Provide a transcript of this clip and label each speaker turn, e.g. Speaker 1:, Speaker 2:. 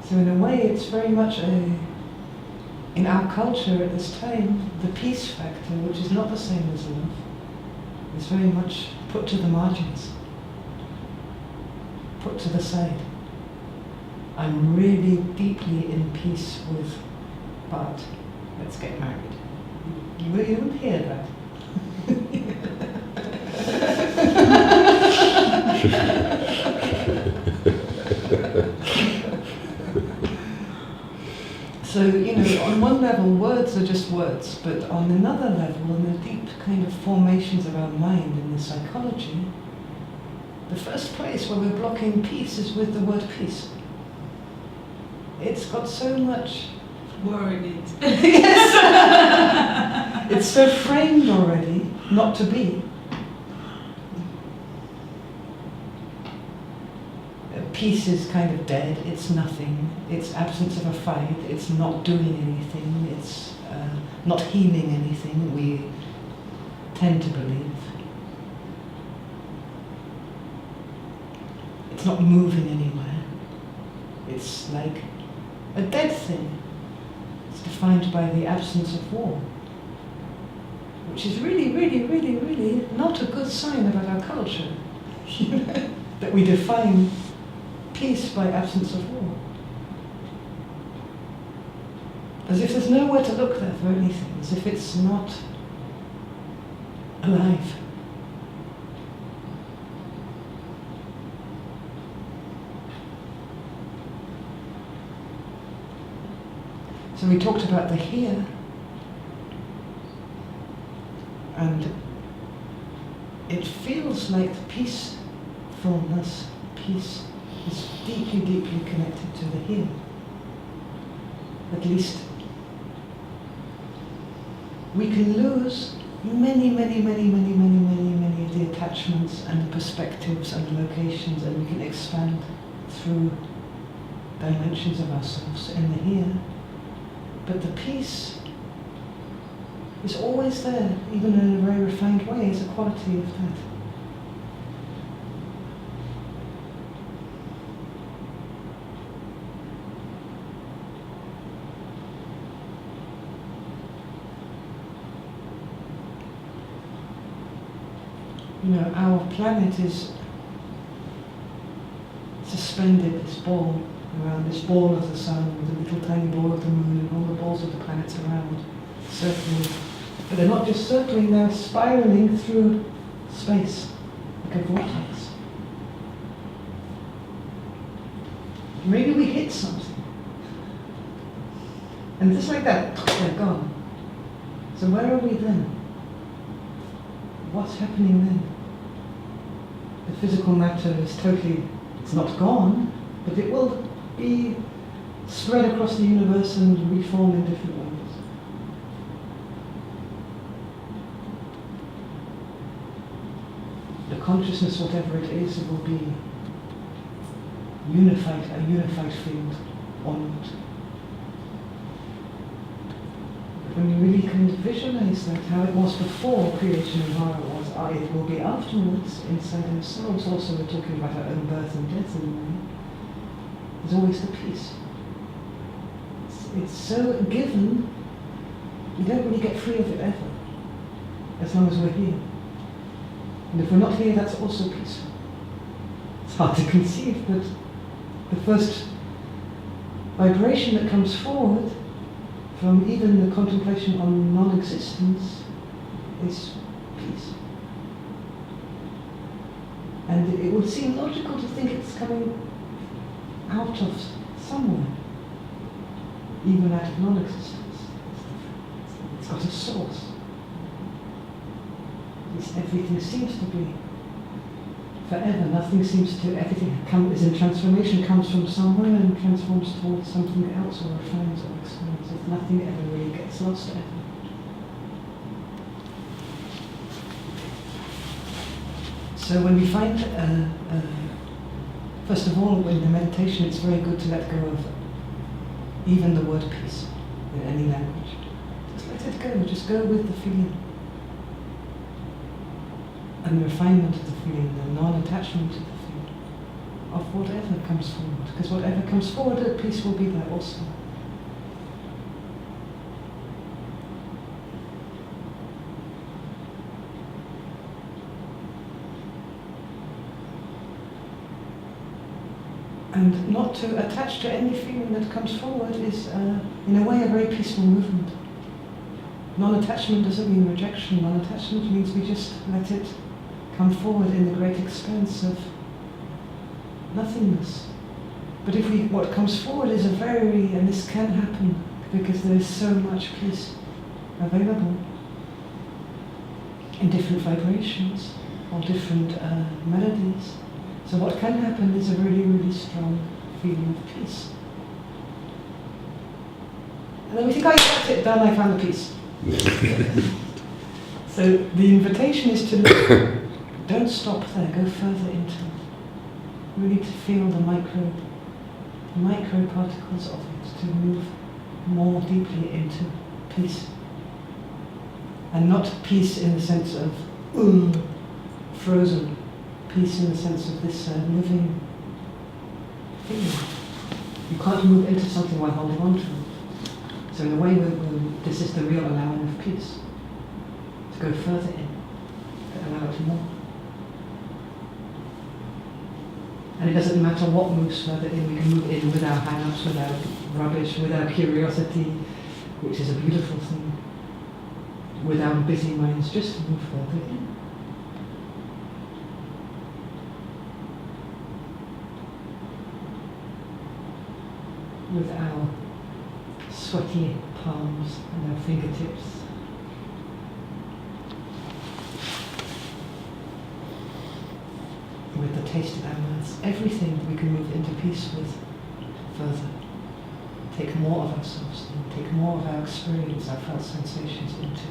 Speaker 1: So in a way, it's very much in our culture at this time, the peace factor, which is not the same as love, is very much put to the margins, put to the side. I'm really deeply in peace with Bart. Let's get married. You wouldn't hear that. So, on one level, words are just words, but on another level, in the deep kind of formations of our mind in the psychology, the first place where we're blocking peace is with the word peace. It's got so much
Speaker 2: word in it.
Speaker 1: Yes. It's so framed already not to be. Peace is kind of dead, it's nothing, it's absence of a fight, it's not doing anything, it's not healing anything, we tend to believe. It's not moving anywhere. It's like a dead thing. It's defined by the absence of war, which is really, really, really, really not a good sign about our culture. That we define peace by absence of war. As if there's nowhere to look there for anything, as if it's not alive. So we talked about the here, and it feels like the peacefulness, peace, is deeply, deeply connected to the here. At least we can lose many, many, many, many, many, many, many of the attachments and the perspectives and the locations, and we can expand through dimensions of ourselves in the here. But the peace is always there, even in a very refined way, as a quality of that. Our planet is suspended, this ball, around this ball of the sun, with a little tiny ball of the moon, and all the balls of the planets around, circling. But they're not just circling, they're spiraling through space, like a vortex. Maybe we hit something. And just like that, they're gone. So where are we then? What's happening then? The physical matter is totally, it's not gone, but it will be spread across the universe and reform in different ways. The consciousness, whatever it is, it will be unified, a unified field or not. When you really can visualize that, how it was before creation and how it was, it will be afterwards, inside ourselves. Also, we're talking about our own birth and death in a way. There's always the peace. It's so given, we don't really get free of it ever, as long as we're here. And if we're not here, that's also peaceful. It's hard to conceive, but the first vibration that comes forward from even the contemplation on non-existence is peace. And it would seem logical to think it's coming out of somewhere, even out of non-existence. It's got a source. Everything seems to be forever. Nothing seems to, everything is in transformation, comes from somewhere and transforms towards something else or refines or expands. Nothing ever really gets lost ever. So when we find, first of all, in the meditation, it's very good to let go of even the word peace in any language. Just let it go, just go with the feeling. And the refinement of the feeling, the non-attachment to the feeling, of whatever comes forward, because whatever comes forward, peace will be there also. And not to attach to any feeling that comes forward is, in a way, a very peaceful movement. Non-attachment doesn't mean rejection. Non-attachment means we just let it come forward in the great expanse of nothingness. But if what comes forward is and this can happen because there is so much peace available in different vibrations or different melodies. So what can happen is a really, really strong feeling of peace. And then we think, oh, that's it, done, I found the peace. So the invitation is to look, don't stop there, go further into it. Really to feel the micro particles of it, to move more deeply into peace. And not peace in the sense of frozen, peace in the sense of this living feeling. You can't move into something while holding on to it. So in a way, this is the real allowing of peace. To go further in, to allow it more. And it doesn't matter what moves further in, we can move in with our hang-ups, with our rubbish, with our curiosity, which is a beautiful thing. With our busy minds, just to move further in. With our sweaty palms and our fingertips. With the taste of our mouths, everything we can move into peace with further. Take more of ourselves in, take more of our experience, our felt sensations into